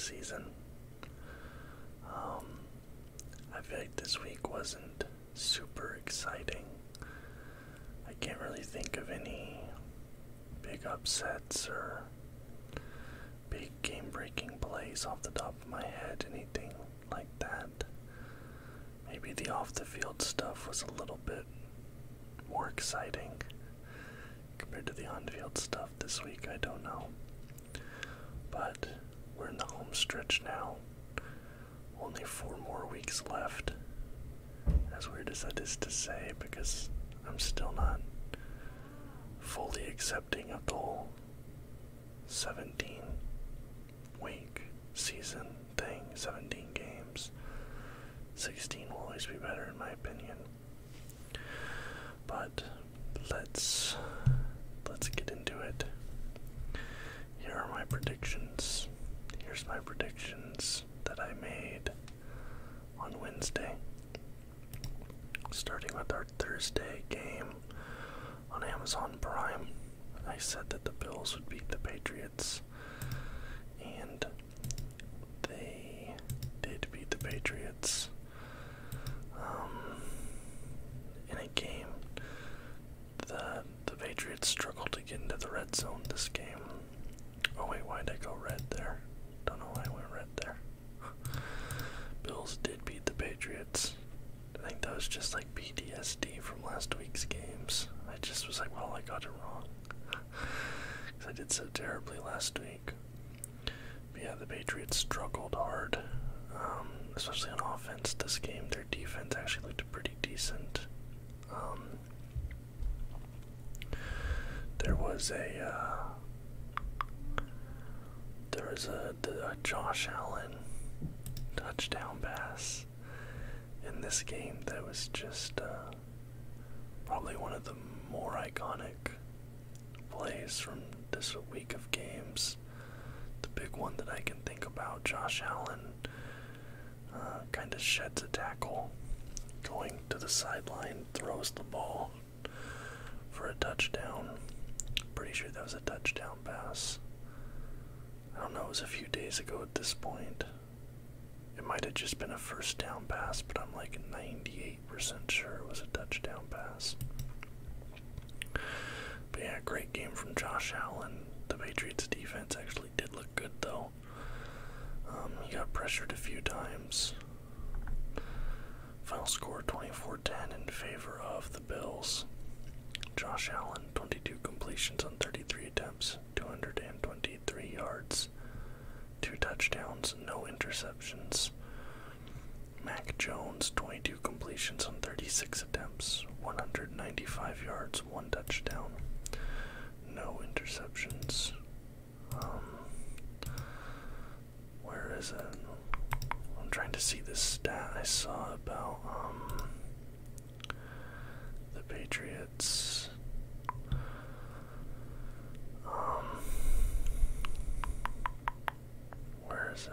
season. I feel like this week wasn't super exciting. I can't really think of any big upsets or big game-breaking plays off the top of my head, anything like that. Maybe the off-the-field stuff was a little bit more exciting compared to the on-field stuff this week, I don't know. But we're in the home stretch now. Only 4 more weeks left. As weird as that is to say, because I'm still not fully accepting of the whole 17-week season thing, 17 games. 16 will always be better in my opinion. But let's get into it. Here are my predictions. Here's my predictions that I made on Wednesday. Starting with our Thursday game on Amazon Prime, I said that the Bills would beat the Patriots, and they did beat the Patriots in a game. The Patriots struggled to get into the red zone this game. Oh wait, why'd I go red there? Don't know why I went red there. Bills did beat the Patriots. I think that was just like PTSD from last week's games. I just was like, well, I got it wrong. Because I did so terribly last week. But yeah, the Patriots struggled hard. Especially on offense this game. Their defense actually looked pretty decent. There was a Josh Allen touchdown pass in this game that was just probably one of the more iconic plays from this week of games. The big one that I can think about, Josh Allen kind of sheds a tackle, going to the sideline, throws the ball for a touchdown. Pretty sure that was a touchdown pass. I don't know, it was a few days ago at this point. It might have just been a first down pass, but I'm like 98% sure it was a touchdown pass. But yeah, great game from Josh Allen. The Patriots defense actually did look good though. He got pressured a few times. Final score 24-10 in favor of the Bills. Josh Allen, 22 completions on 33 attempts, 223 yards, 2 touchdowns, no interceptions. Mac Jones, 22 completions on 36 attempts, 195 yards, 1 touchdown, no interceptions. Where is it? I'm trying to see this stat I saw about the Patriots. Where is it?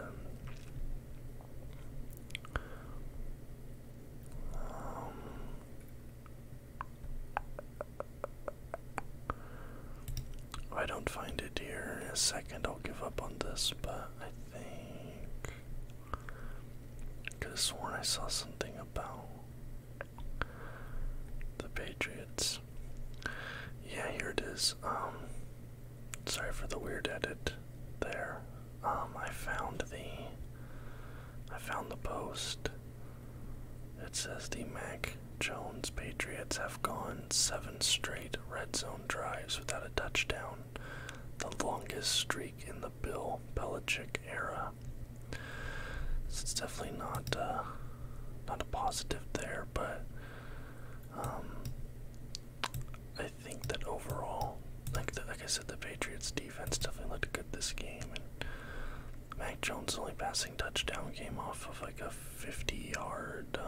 If I don't find it here in a second, I'll give up on this, but I think I could have sworn I saw something about the Patriots. Yeah, here it is. Sorry for the weird edit there. I found the post. It says the Mac Jones Patriots have gone 7 straight red zone drives without a touchdown, the longest streak in the Bill Belichick era. So it's definitely not a positive there, but I think that overall, like I said, the Patriots defense definitely looked good this game, and Mac Jones' only passing touchdown came off of like a 50-yard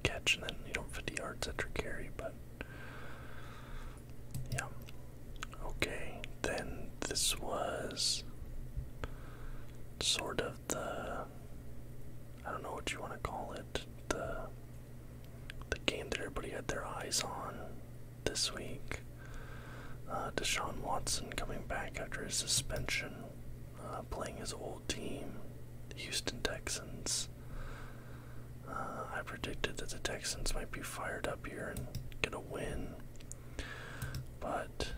catch, and then 50 yards after carry. But yeah, okay. Then this was sort of I don't know what you want to call it, the game that everybody had their eyes on this week. Deshaun Watson coming back after his suspension playing his old team, the Houston Texans. I predicted that the Texans might be fired up here and get a win, but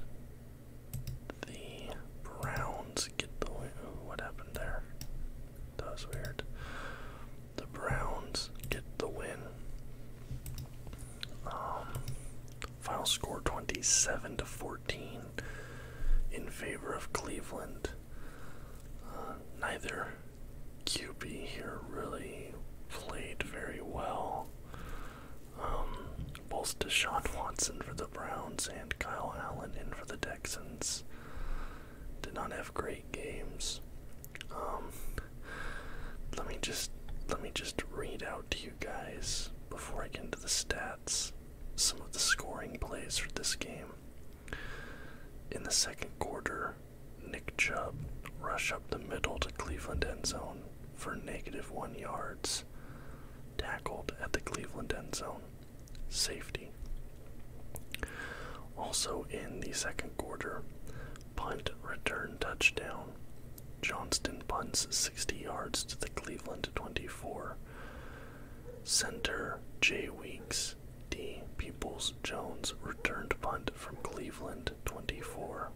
the Browns get the win. Ooh, what happened there? That was weird. The Browns get the win. Final score 27-14 in favor of Cleveland. Neither QB here really played very well. Both Deshaun Watson for the Browns and Kyle Allen in for the Texans did not have great games. Let me just read out to you guys before I get into the stats some of the scoring plays for this game. In the second quarter, Nick Chubb rushed up the middle to Cleveland end zone for -1 yards. Tackled at the Cleveland end zone. Safety. Also in the second quarter, punt return touchdown. Johnston punts 60 yards to the Cleveland 24. Center Jay Weeks, D. Peoples-Jones returned punt from Cleveland 24.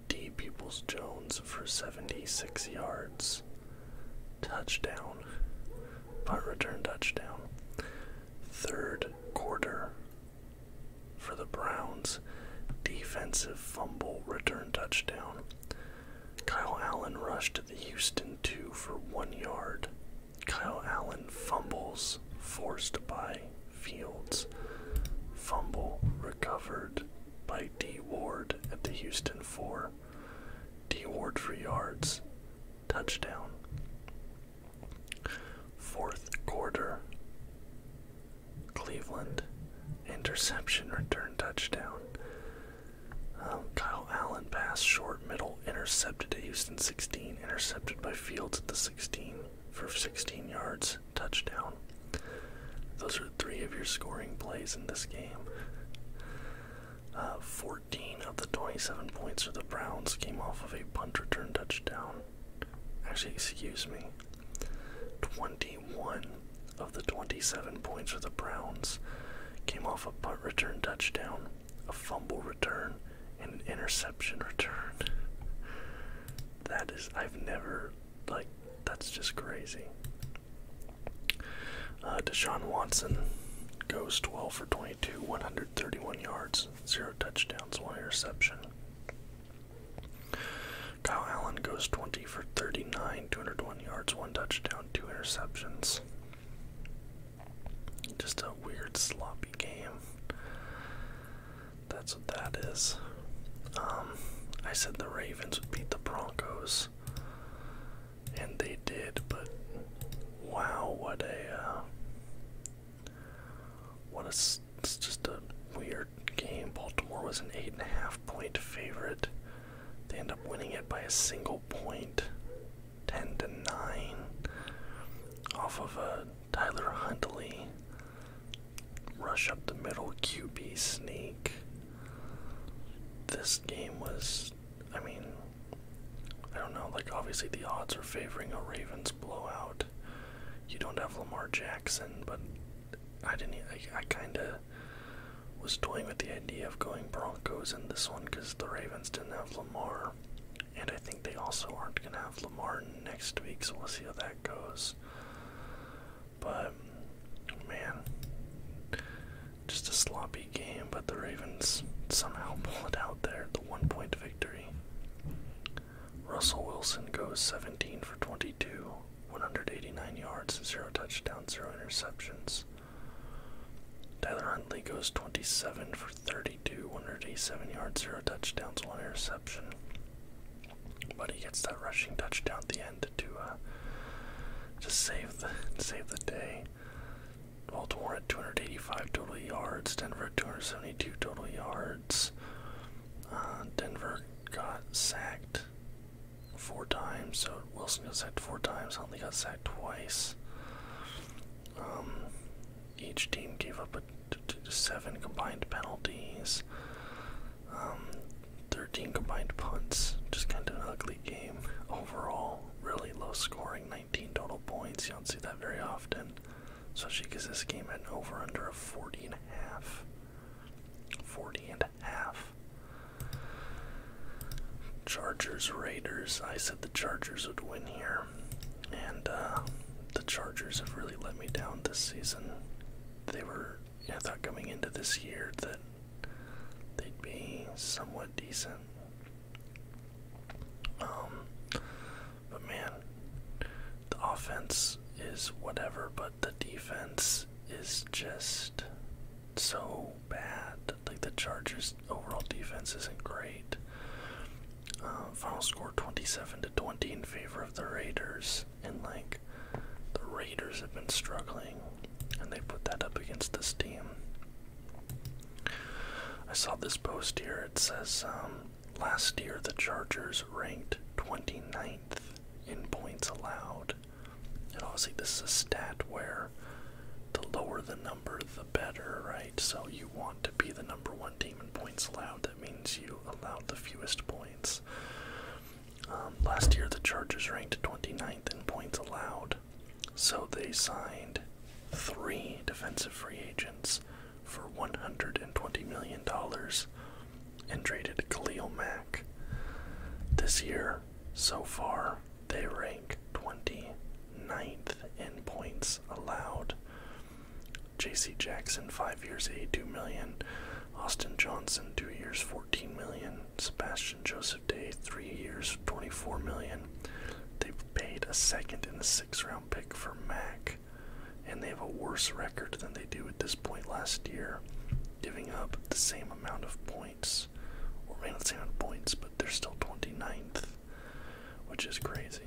D. Peoples-Jones for 76 yards. Touchdown. Punt return touchdown. Third quarter for the Browns, defensive fumble return touchdown. Kyle Allen rushed to the Houston 2 for 1 yard. Kyle Allen fumbles, forced by Fields. Fumble recovered by D. Ward at the Houston 4. D. Ward for yards. Touchdown. Fourth quarter, Cleveland, interception return touchdown. Kyle Allen pass short middle, intercepted at Houston 16, intercepted by Fields at the 16 for 16 yards, touchdown. Those are 3 of your scoring plays in this game. 14 of the 27 points for the Browns came off of a punt return touchdown. Actually, excuse me. 21 of the 27 points for the Browns came off a punt return touchdown, a fumble return, and an interception return. That is, that's just crazy. Deshaun Watson goes 12 for 22, 131 yards, 0 touchdowns, 1 interception. Kyle Allen goes 20 for 39, 201 yards, 1 touchdown, 2 interceptions. Just a weird, sloppy game. That's what that is. I said the Ravens would beat the Broncos, and they did, but wow, it's just a weird game. Baltimore was an 8.5 point favorite. They end up winning it by a single point, 10-9, off of a Tyler Huntley rush up the middle QB sneak. This game was, I don't know, obviously the odds are favoring a Ravens blowout. You don't have Lamar Jackson, but I kind of was toying with the idea of going Broncos in this one because the Ravens didn't have Lamar, and I think they also aren't going to have Lamar next week, so we'll see how that goes. But, man, just a sloppy game, but the Ravens somehow pull it out there, the 1-point victory. Russell Wilson goes 17 for 22, 189 yards, 0 touchdowns, 0 interceptions. Tyler Huntley goes 27 for 32, 187 yards, 0 touchdowns, 1 interception. But he gets that rushing touchdown at the end to save the day. Baltimore at 285 total yards, Denver at 272 total yards. Denver got sacked 4 times, so Wilson got sacked 4 times, Huntley got sacked twice. Each team gave up 7 combined penalties, 13 combined punts, just kind of an ugly game overall. especially because this game had an over-under of 40 and a half. 40 and a half. Chargers, Raiders. I said the Chargers would win here, and the Chargers have really let me down this season. I thought coming into this year that they'd be somewhat decent. But man, the offense is whatever, but the defense is just so bad. Like, the Chargers' overall defense isn't great. Final score 27-20 in favor of the Raiders, and like, the Raiders have been struggling, and they put that up against this team. I saw this post here. It says last year the Chargers ranked 29th in points allowed, and obviously this is a stat where the lower the number the better, right? So you want to be the number one team in points allowed. That means you allowed the fewest points. Last year the Chargers ranked 29th in points allowed, so they signed 3 defensive free agents for $120 million and traded Khalil Mack. This year, so far, they rank 29th in points allowed. J.C. Jackson, 5 years, $82 million. Austin Johnson, 2 years, $14 million. Sebastian Joseph Day, 3 years, $24 million. They've paid a second and a 6th round pick for Mack, and they have a worse record than they do at this point last year, giving up the same amount of points, or maybe not the same amount of points, but they're still 29th, which is crazy.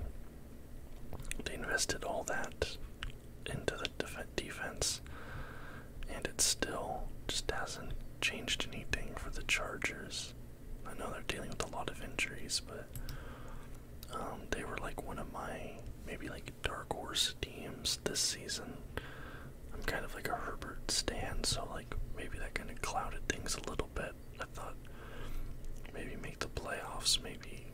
They invested all that into the defense, and it still just hasn't changed anything for the Chargers. I know they're dealing with a lot of injuries, but they were like one of my maybe like dark horse teams this season. I'm kind of like a Herbert stan, so like maybe that kind of clouded things a little bit. I thought maybe make the playoffs, maybe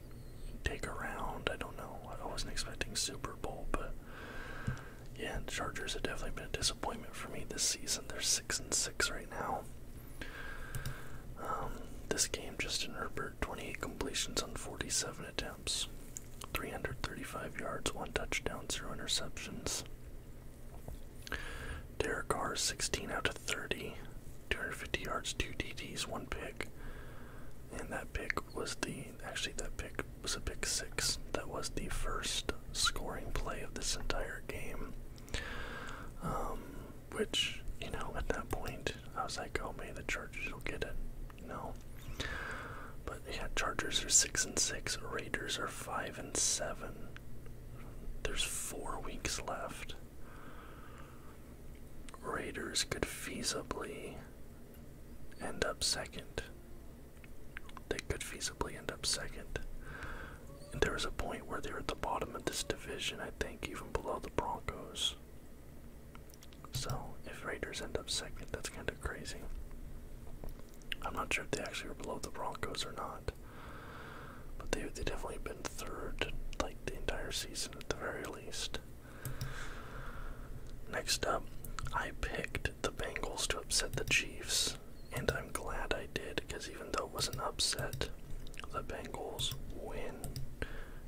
take a round. I don't know. I wasn't expecting Super Bowl, but yeah, the Chargers have definitely been a disappointment for me this season. They're 6-6 right now. This game, Justin Herbert, 28 completions on 47 attempts, 335 yards, 1 touchdown, 0 interceptions. Derek Carr, 16 out of 30, 250 yards, 2 TDs, 1 pick. And that pick was a pick 6. That was the first scoring play of this entire game. Which, at that point, I was like, oh, maybe the Chargers will get it. No. But yeah, Chargers are 6-6, Raiders are 5-7. There's 4 weeks left. Raiders could feasibly end up second. They could feasibly end up second. And there was a point where they were at the bottom of this division, I think, even below the Broncos. So, if Raiders end up second, that's kind of crazy. I'm not sure if they actually were below the Broncos or not. But they've definitely been third, like, the entire season at the very least. Next up, I picked the Bengals to upset the Chiefs, and I'm glad I did, because even though it was an upset, the Bengals win.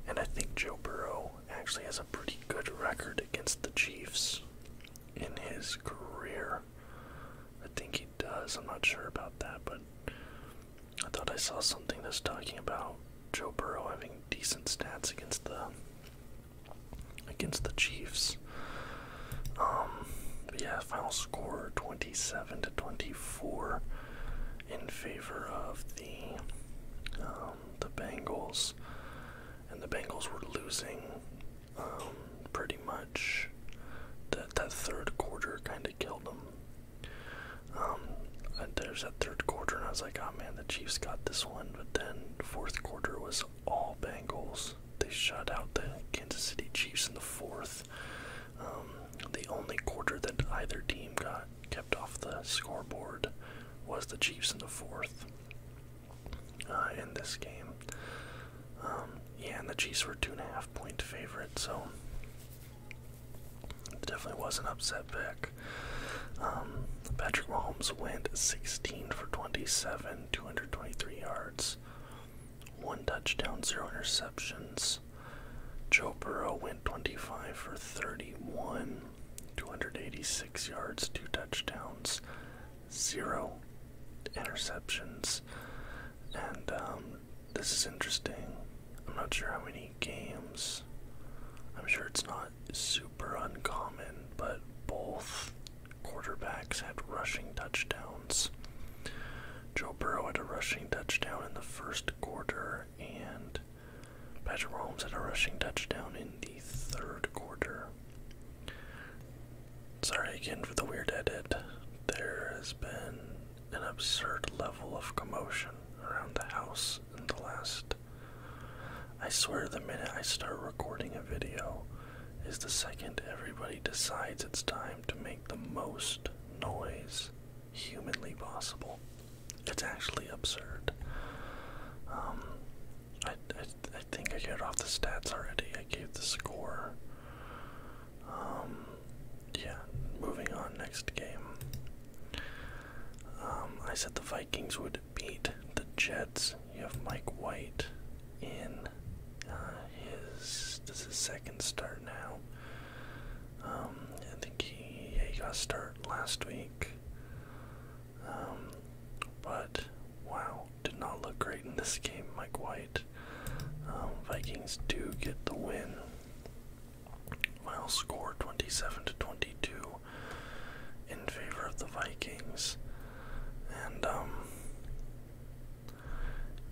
And I think Joe Burrow actually has a pretty good record against the Chiefs in his career. I think he does. I'm not sure about that, but I thought I saw something that's talking about Joe Burrow having decent stats against the Chiefs. But yeah, final score 27-24 in favor of the Bengals, and the Bengals were losing pretty much. That third quarter kind of killed them. And there's that third quarter, and I was like, oh man, the Chiefs got this one. But then the fourth quarter was all Bengals. They shut out the Kansas City Chiefs in the fourth. The only quarter that either team got kept off the scoreboard was the Chiefs in the fourth in this game. Yeah, and the Chiefs were 2.5 point favorite, so Definitely was an upset pick. Patrick Mahomes went 16 for 27, 223 yards, 1 touchdown, 0 interceptions. Joe Burrow went 25 for 31, 286 yards, 2 touchdowns, 0 interceptions. And this is interesting. I'm not sure how many games. I'm sure it's not super uncommon, but both quarterbacks had rushing touchdowns. Joe Burrow had a rushing touchdown in the first quarter, and Patrick Mahomes had a rushing touchdown in the third quarter. Sorry again for the weird edit. There has been an absurd level of commotion around the house in the last... I swear the minute I start recording a video is the second everybody decides it's time to make the most noise humanly possible. It's actually absurd. I think I get off the stats already. I gave the score. Yeah, moving on, next game. I said the Vikings would beat the Jets. You have Mike White in this is his second start now. I think he got a start last week. But wow, did not look great in this game, Mike White. Vikings do get the win. Final score 27-22 in favor of the Vikings. And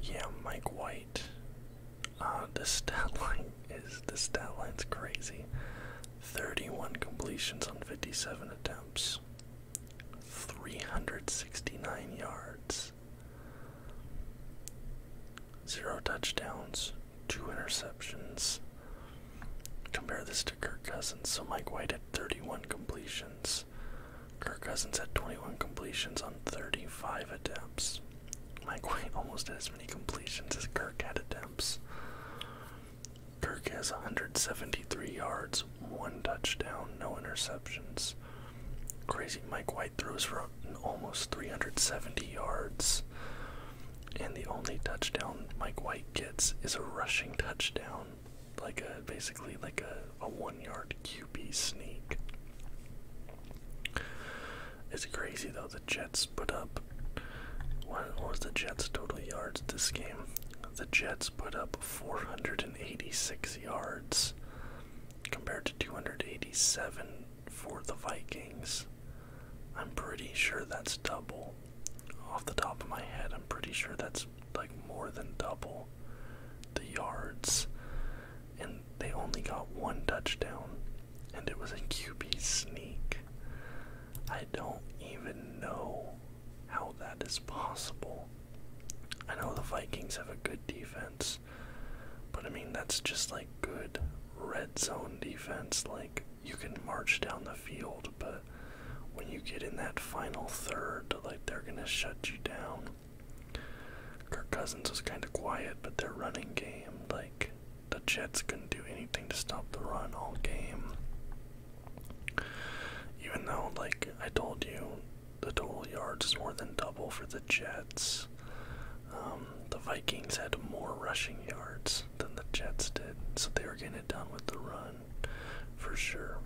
yeah, Mike White. This stat line's crazy. 31 completions on 57 attempts. 369 yards. 0 touchdowns, 2 interceptions. Compare this to Kirk Cousins. So Mike White had 31 completions. Kirk Cousins had 21 completions on 35 attempts. Mike White almost had as many completions as Kirk had attempts. Kirk has 173 yards, 1 touchdown, no interceptions. Crazy. Mike White throws for almost 370 yards. And the only touchdown Mike White gets is a rushing touchdown. Basically like a 1-yard QB sneak. It's crazy though. The Jets put up, what was the Jets' total yards this game? The Jets put up 486 yards compared to 287 for the Vikings. I'm pretty sure that's double. Off the top of my head, I'm pretty sure that's like more than double the yards. And they only got 1 touchdown, and it was a QB sneak. I don't even know how that is possible. I know the Vikings have a good defense, but I mean, that's just like good red zone defense. Like, you can march down the field, but when you get in that final third, like, they're gonna shut you down. Kirk Cousins was kind of quiet, but their running game, like, the Jets couldn't do anything to stop the run all game. Even though, like I told you, the total yards is more than double for the Jets. The Vikings had more rushing yards than the Jets did, so they were getting it done with the run, for sure.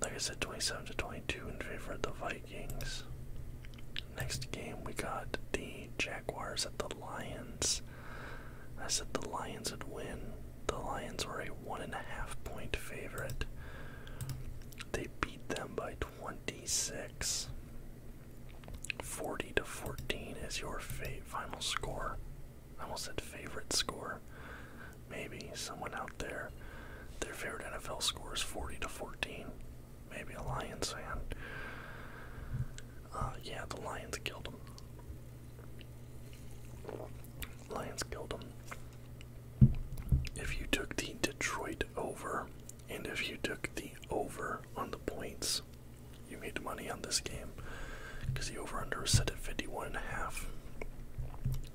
Like I said, 27-22 in favor of the Vikings. Next game, we got the Jaguars at the Lions. I said the Lions would win. The Lions were a 1.5 point favorite. They beat them by 26. 40-14 is your final score. I almost said favorite score. Maybe someone out there, their favorite NFL score is 40-14. Maybe a Lions fan. Yeah, the Lions killed them. Lions killed them. If you took the Detroit over, and if you took the over on the points, you made money on this game, because the over-under was set at 51.5.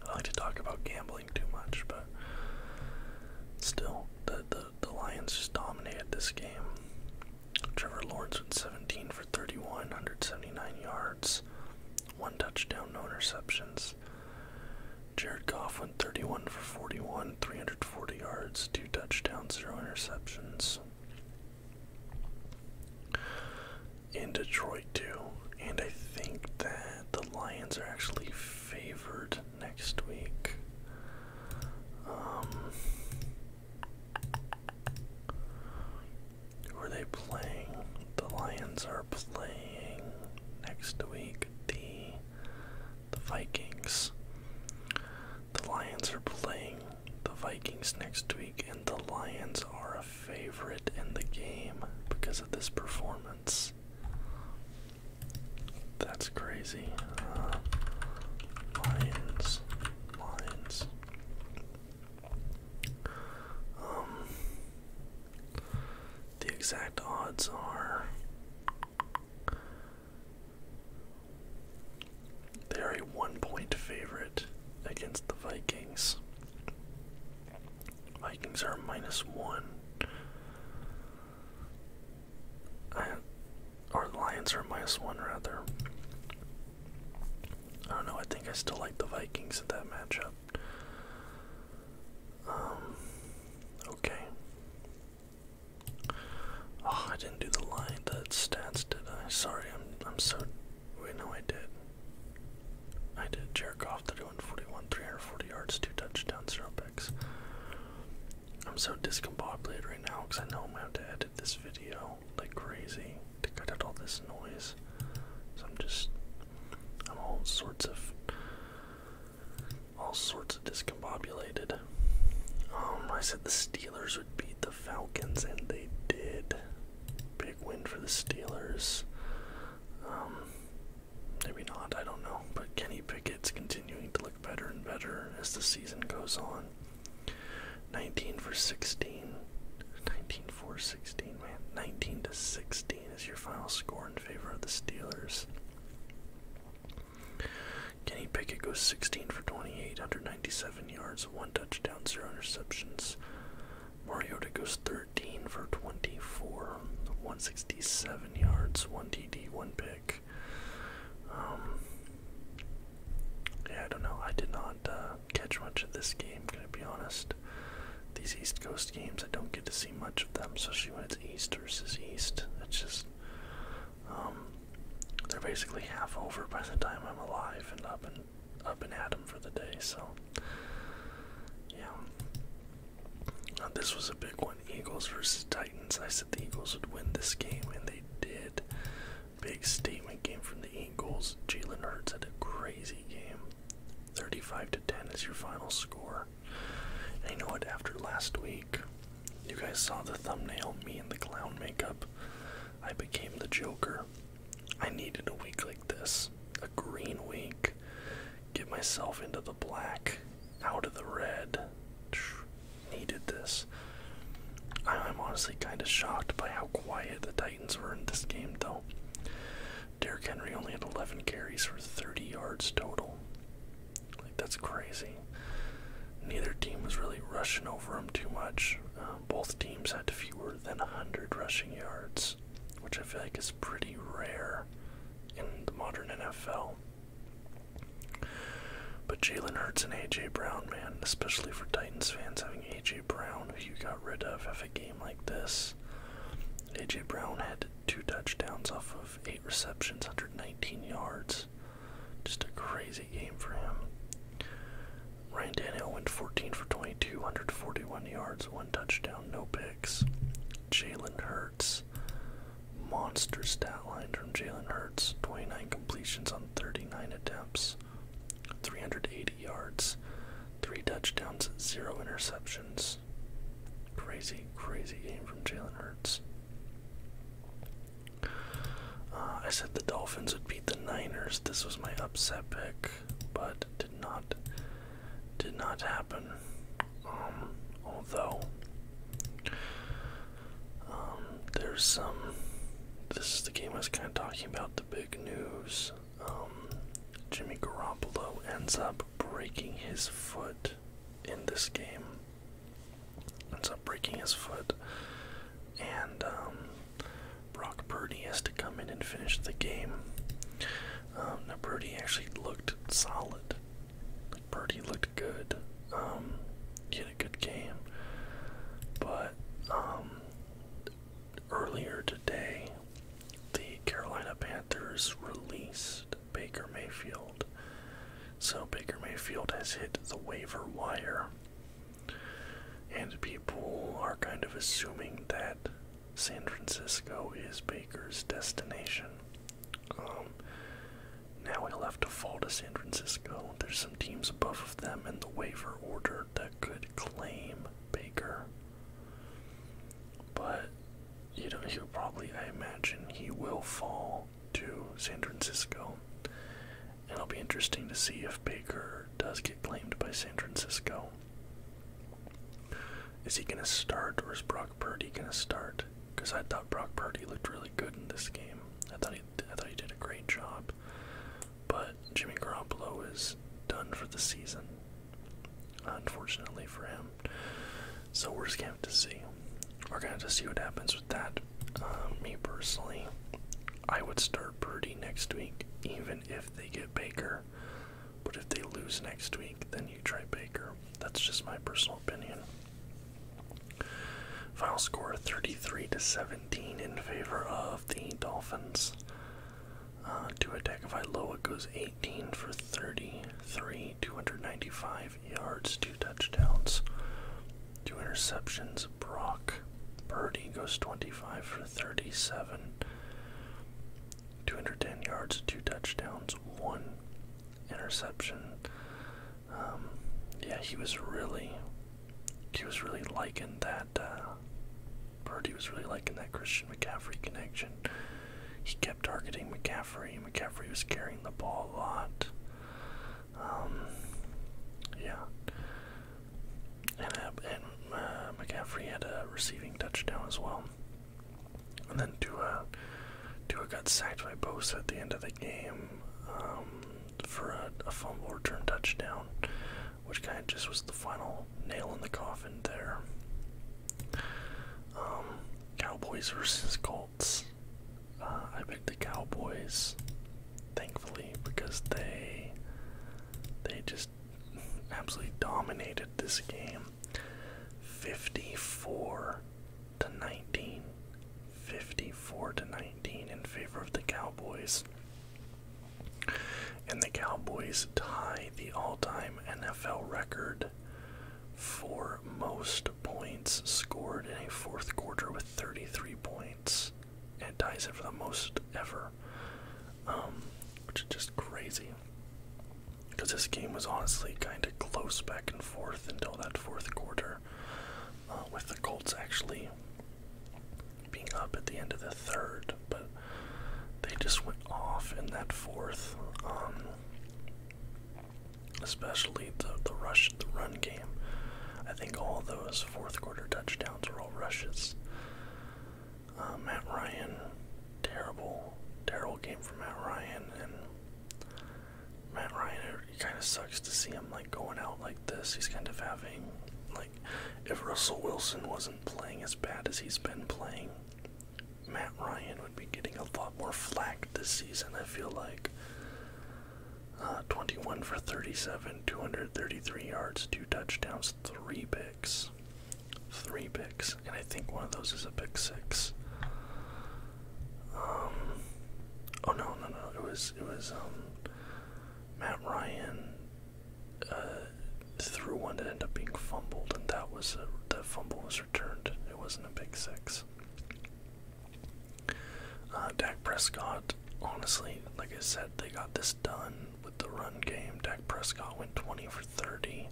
I like to talk about gambling too much, but still, the Lions just dominated this game. Trevor Lawrence went 17 for 31, 179 yards, 1 touchdown, no interceptions. Jared Goff went 31 for 41, 340 yards, 2 touchdowns, 0 interceptions. In Detroit too, and I think that the Lions are actually favored next week. Who are they playing? The Lions are playing next week the Vikings. The Lions are playing the Vikings next week, and the Lions are a favorite in the game because of this performance. That's crazy. Lions. The exact odds are they are a 1-point favorite against the Vikings. Vikings are -1. Or the Lions are -1 rather. I don't know, I think I still like the Vikings in that matchup. Okay. Oh, I didn't do the stats, did I? Sorry, I'm so... Wait, no, I did. I did. Jared Goff, 31 41, 340 yards, 2 touchdowns, 0 picks. I'm so discombobulated right now because I know I'm going to have to edit this video like crazy to cut out all this noise. So I'm all sorts of discombobulated. I said the Steelers would beat the Falcons, and they did. Big win for the Steelers. Maybe not, I don't know. But Kenny Pickett's continuing to look better and better as the season goes on. 19 for 16. 19 for 16, man. 19 to 16 is your final score in favor of the Steelers. Kenny Pickett goes 16 for 28, 197 yards, 1 touchdown, 0 interceptions. Mariota goes 13 for 24, 167 yards, 1 TD, 1 pick. Yeah, I don't know. I did not catch much of this game, gonna be honest. These East Coast games, I don't get to see much of them, especially when it's East versus East. It's just, they're basically half over by the time I'm alive and up and at 'em for the day, so, yeah. This was a big one, Eagles versus Titans. I said the Eagles would win this game, and they did. Big statement game from the Eagles. Jalen Hurts had a crazy game. 35 to 10 is your final score. And you know what, after last week, you guys saw the thumbnail, me in the clown makeup. I became the Joker. I needed a week like this. A green week. Get myself into the black, out of the red. Needed this. I'm honestly kind of shocked by how quiet the Titans were in this game, though. Derrick Henry only had 11 carries for 30 yards total. Like, that's crazy. Neither team was really rushing over him too much. Both teams had fewer than 100 rushing yards, which I feel like is pretty rare in the modern NFL. But Jalen Hurts and A.J. Brown, man, especially for Titans fans, having A.J. Brown, who you got rid of a game like this. A.J. Brown had 2 touchdowns off of 8 receptions, 119 yards. Just a crazy game for him. Ryan Tannehill went 14 for 22, 141 yards, 1 touchdown, no picks. Jalen Hurts, monster stat line from Jalen Hurts, 29 completions on 39 attempts, 380 yards, 3 touchdowns, 0 interceptions. Crazy, crazy game from Jalen Hurts. I said the Dolphins would beat the Niners. This was my upset pick, but did not happen. Although there's some. This is the game I was kind of talking about. The big news. Jimmy Garoppolo ends up breaking his foot in this game. Ends up breaking his foot, and Brock has to come in and finish the game. Now Brady actually looked solid. Like Brady looked good. He had a good game. But earlier today, the Carolina Panthers released Baker Mayfield. So Baker Mayfield has hit the waiver wire. And people are kind of assuming that San Francisco is Baker's destination. Now he'll have to fall to San Francisco. There's some teams above of them in the waiver order that could claim Baker. But, you know, he'll probably, I imagine, he will fall to San Francisco. And it'll be interesting to see if Baker does get claimed by San Francisco. Is he going to start, or is Brock Purdy going to start? Because I thought Brock Purdy looked really good in this game. I thought he did a great job. But Jimmy Garoppolo is done for the season, unfortunately for him. So we're just going to have to see. We're going to have to see what happens with that. Me personally, I would start Purdy next week, even if they get Baker. But if they lose next week, then you try Baker. That's just my personal opinion. Final score 33-17 in favor of the Dolphins. Tua Tagovailoa goes 18 for 33, 295 yards, 2 touchdowns, 2 interceptions. Brock Purdy goes 25 for 37, 210 yards, 2 touchdowns, 1 interception. Yeah, he was really liking that. Purdy was really liking that Christian McCaffrey connection. He kept targeting McCaffrey. McCaffrey was carrying the ball a lot. Yeah. And McCaffrey had a receiving touchdown as well. And then Tua got sacked by Bosa at the end of the game for a fumble return touchdown, which kind of just was the final nail in the coffin there. Cowboys versus Colts. I picked the Cowboys, thankfully, because they just absolutely dominated this game. 54-19. 54-19 in favor of the Cowboys. And the Cowboys tie the all-time NFL record for most points scored in a fourth quarter with 33 points. And it ties it for the most ever, which is just crazy. Because this game was honestly kind of close back and forth until that fourth quarter, with the Colts actually being up at the end of the third, but they just went off in that fourth, especially the run game. I think all those fourth quarter touchdowns were all rushes. Matt Ryan, terrible game for Matt Ryan, and Matt Ryan, it kind of sucks to see him like going out like this. He's kind of having, like, if Russell Wilson wasn't playing as bad as he's been playing, Matt Ryan would be getting a lot more flack this season, I feel like. 21 for 37, 233 yards, 2 touchdowns, 3 picks. 3 picks, and I think one of those is a pick 6. Oh no, it was Matt Ryan threw one that ended up being fumbled, and that fumble was returned. It wasn't a pick 6. Dak Prescott, honestly, like I said, they got this done with the run game. Dak Prescott went 20 for 30,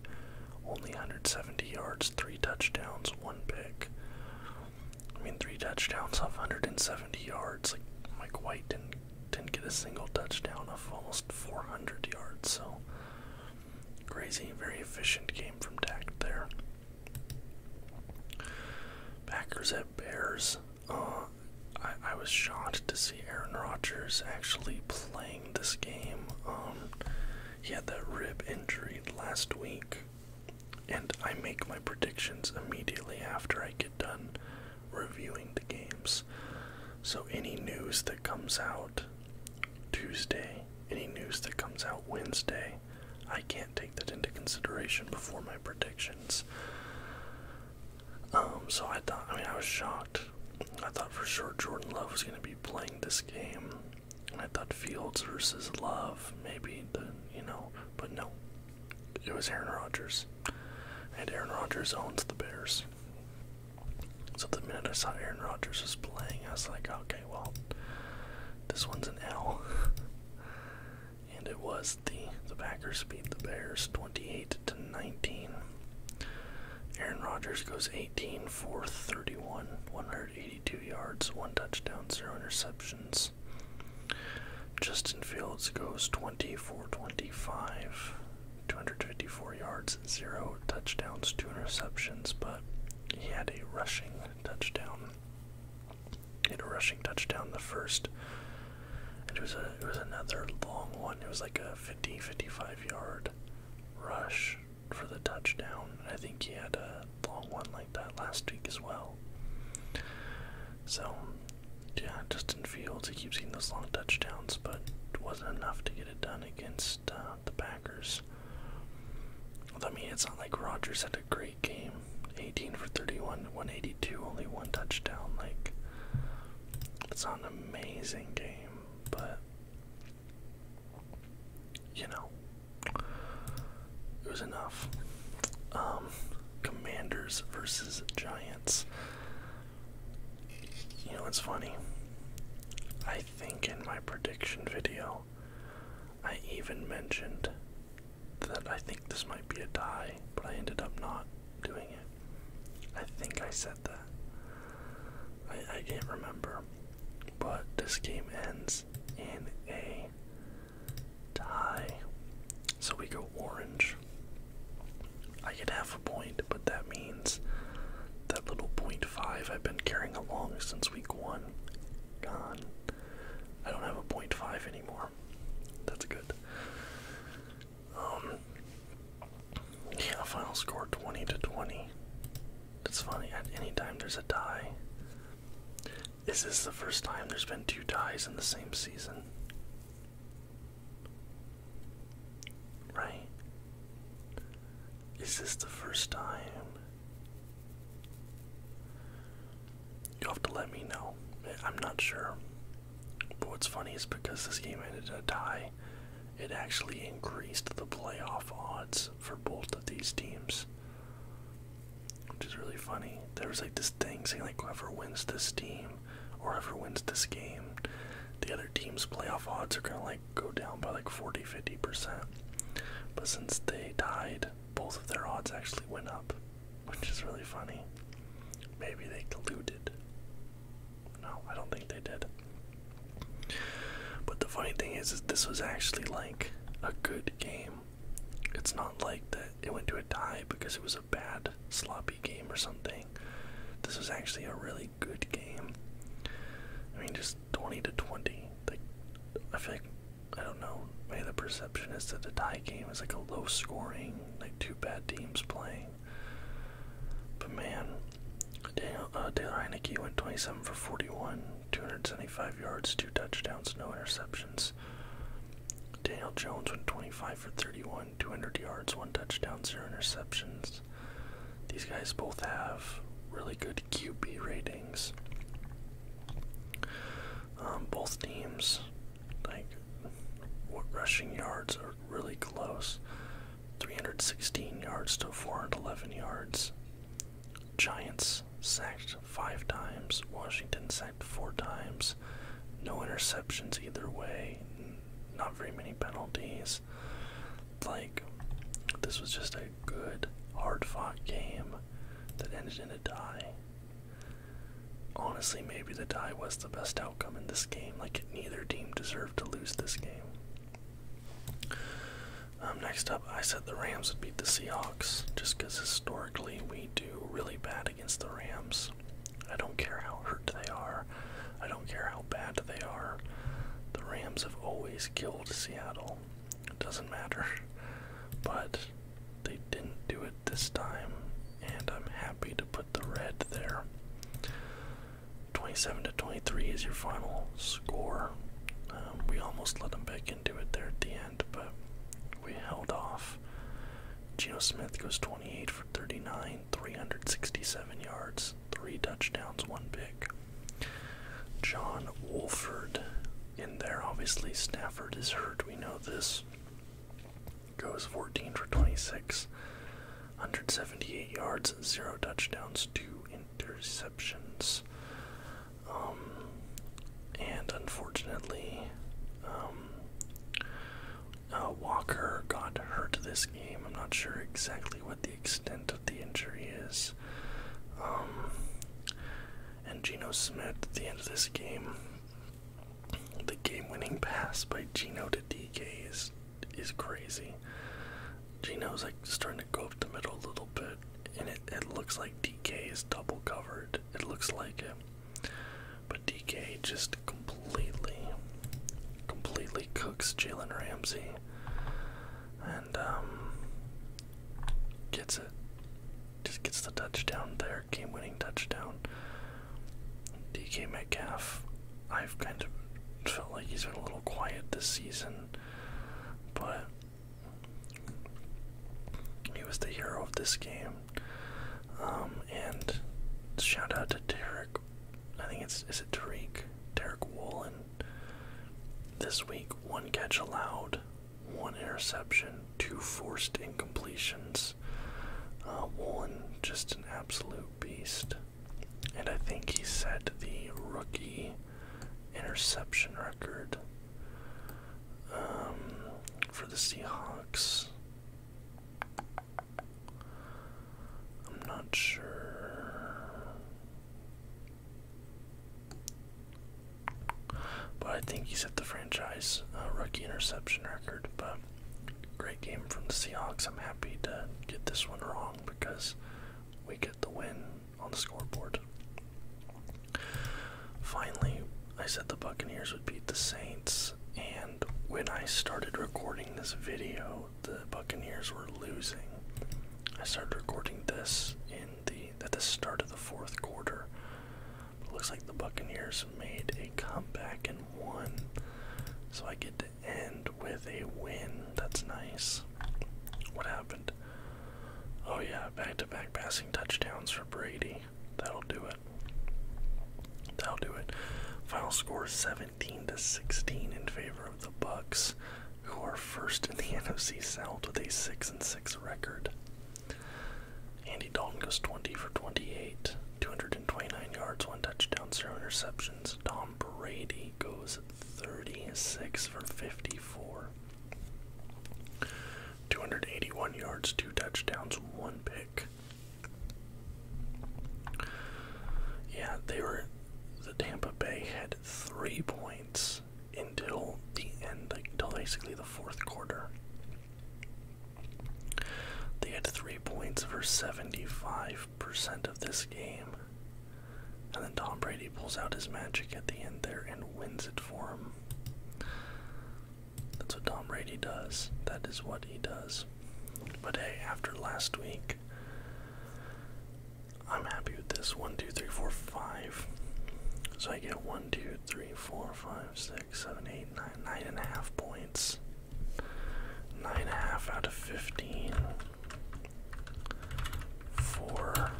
only 170 yards, 3 touchdowns, 1 pick. I mean, 3 touchdowns off 170 yards. Like, Mike White didn't get a single touchdown off almost 400 yards, so crazy, very efficient game from Dak there. Packers at Bears. I was shocked to see Aaron Rodgers actually playing this game. He had that rib injury last week, and I make my predictions immediately after I get done reviewing the games. So any news that comes out Tuesday, any news that comes out Wednesday, I can't take that into consideration before my predictions. So I was shocked. I thought for sure Jordan Love was going to be playing this game. And I thought Fields versus Love, maybe, but no. It was Aaron Rodgers. And Aaron Rodgers owns the Bears. So the minute I saw Aaron Rodgers was playing, I was like, okay, well, this one's an L. And it was the Packers beat the Bears 28-19. Aaron Rodgers goes 18 for 31, 182 yards, 1 touchdown, 0 interceptions. Justin Fields goes 20 for 25, 254 yards, 0 touchdowns, 2 interceptions, but he had a rushing touchdown. He had a rushing touchdown the first. It was another long one. It was like a 55 yard rush for the touchdown. I think he had a long one like that last week as well. So, yeah, Justin Fields, he keeps getting those long touchdowns, but it wasn't enough to get it done against the Packers. I mean, it's not like Rodgers had a great game. 18 for 31, 182, only 1 touchdown. Like, it's not an amazing game, but, it was enough. Commanders versus Giants. It's funny. I think in my prediction video, I even mentioned that I think this might be a tie, but I ended up not doing it. I think I said that. I can't remember. But this game ends in a tie. So we go orange. I get half a point, but that means that little 0.5 I've been carrying along since week 1, gone. I don't have a 0.5 anymore. That's good. Yeah, final score 20-20. It's funny, at any time there's a tie. Is this the first time there's been 2 ties in the same season? Right? Is this the first time? You'll have to let me know. I'm not sure. But what's funny is because this game ended in a tie, it actually increased the playoff odds for both of these teams. Which is really funny. There was like this thing saying like whoever wins this team or whoever wins this game, the other team's playoff odds are gonna like go down by like 40-50%. But since they tied, both of their odds actually went up, which is really funny. Maybe they colluded. No, I don't think they did. But the funny thing is this was actually like a good game. It's not like that it went to a tie because it was a bad, sloppy game or something. This was actually a really good game. I mean, just 20-20. Like, I feel like, I don't know, maybe the perception is that a tie game is like a low scoring, like 2 bad teams playing. But man, Taylor Heineke went 27 for 41, 275 yards, 2 touchdowns, no interceptions. Daniel Jones went 25 for 31, 200 yards, 1 touchdown, 0 interceptions. These guys both have really good QB ratings. Both teams, like, rushing yards are really close. 316 yards to 411 yards. Giants sacked 5 times. Washington sacked 4 times. No interceptions either way. Not very many penalties. Like, this was just a good, hard-fought game that ended in a tie. Honestly, maybe the tie was the best outcome in this game. Like, neither team deserved to lose this game. Next up, I said the Rams would beat the Seahawks, just because historically we do really bad against the Rams. I don't care how hurt they are. I don't care how bad they are. The Rams have always killed Seattle. It doesn't matter. But they didn't do it this time, and I'm happy to put the red there. 27-23 is your final score. We almost let them back into it there at the end, but we held off. Geno Smith goes 28 for 39, 367 yards, 3 touchdowns, 1 pick. John Wolford in there. Obviously, Stafford is hurt. We know this. Goes 14 for 26, 178 yards, 0 touchdowns, 2 interceptions. And unfortunately, Walker got hurt this game. I'm not sure exactly what the extent of the injury is. And Geno Smith at the end of this game, the game-winning pass by Geno to DK is crazy. Geno's like starting to go up the middle a little bit, and it looks like DK is double covered. It looks like it. But DK just completely cooks Jalen Ramsey and gets it. Just gets the touchdown there, game-winning touchdown. DK Metcalf, I've kind of felt like he's been a little quiet this season, but he was the hero of this game. And shout out to Derek. I think is it Tariq? Derek Woolen. This week, 1 catch allowed, 1 interception, 2 forced incompletions. Woolen, just an absolute beast. And I think he set the rookie interception record for the Seahawks. I'm not sure, but I think he set the franchise rookie interception record. But great game from the Seahawks. I'm happy to get this one wrong because we get the win on the scoreboard. Finally, I said the Buccaneers would beat the Saints, and when I started recording this video, the Buccaneers were losing. I started recording this at the start of the 4th quarter. It looks like the Buccaneers made a comeback and won, so I get to end with a win. That's nice. What happened? Oh yeah, back-to-back passing touchdowns for Brady. That'll do it. That'll do it. Final score 17-16 in favor of the Bucs, who are first in the NFC South with a 6-6 record. Andy Dalton goes 20 for 28, 229 yards, 1 touchdown, 0 interceptions. Tom Brady goes 36 for 54, 281 yards, 2 touchdowns, 1 pick. Yeah, the Tampa Bay had 3 points until the end, until basically the 4th quarter. They had 3 points for 75% of this game. And then Tom Brady pulls out his magic at the end there and wins it for him. That's what Tom Brady does. That is what he does. But hey, after last week, I'm happy with this. 1, 2, 3, 4, 5. So I get 1, 2, 3, 4, 5, 6, 7, 8, 9, 9.5 points. 9.5 out of 15. 4.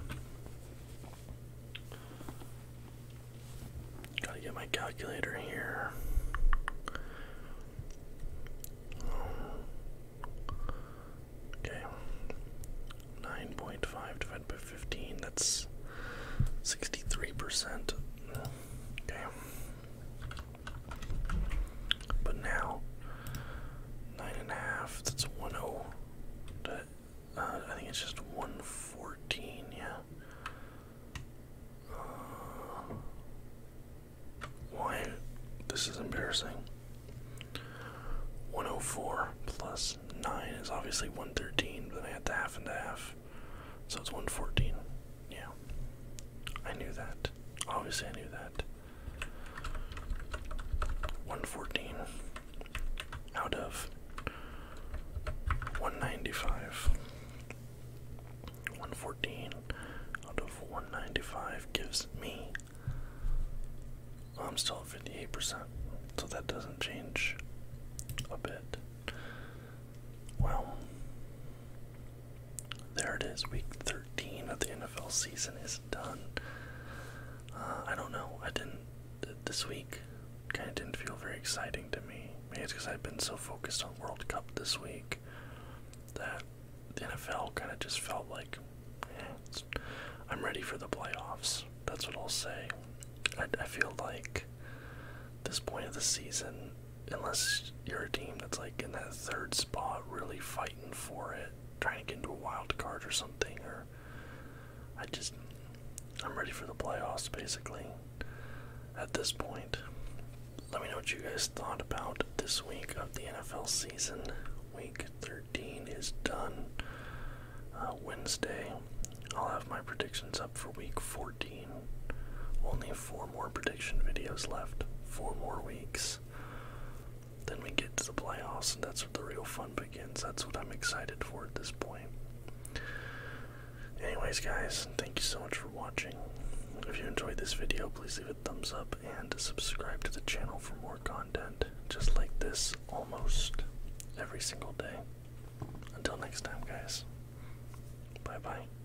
Gotta get my calculator here. Okay. 9.5 divided by 15, that's 63%. Okay. But now, 9.5, that's 10. I think it's just 114, yeah. Why? This is embarrassing. 104 plus 9 is obviously 113, but then I had the half and the half. So it's 114. Yeah. I knew that. Obviously I knew that. 114 out of 195. 114 out of 195 gives me I'm still at 58%, so that doesn't change a bit. Well, there it is. Week 13 of the NFL season is done. I don't know. This week kind of didn't feel very exciting to me. Maybe it's because I've been so focused on World Cup this week that the NFL kind of just felt like, I'm ready for the playoffs. That's what I'll say. I feel like this point of the season, unless you're a team that's like in that third spot, really fighting for it, trying to get into a wild card or something, or I'm ready for the playoffs basically at this point. Let me know what you guys thought about this week of the NFL season. Week 13 is done. Wednesday, I'll have my predictions up for week 14. Only 4 more prediction videos left. 4 more weeks. Then we get to the playoffs, and that's where the real fun begins. That's what I'm excited for at this point. Anyways, guys, thank you so much for watching. If you enjoyed this video, please leave a thumbs up and subscribe to the channel for more content just like this almost every single day. Until next time, guys. Bye-bye.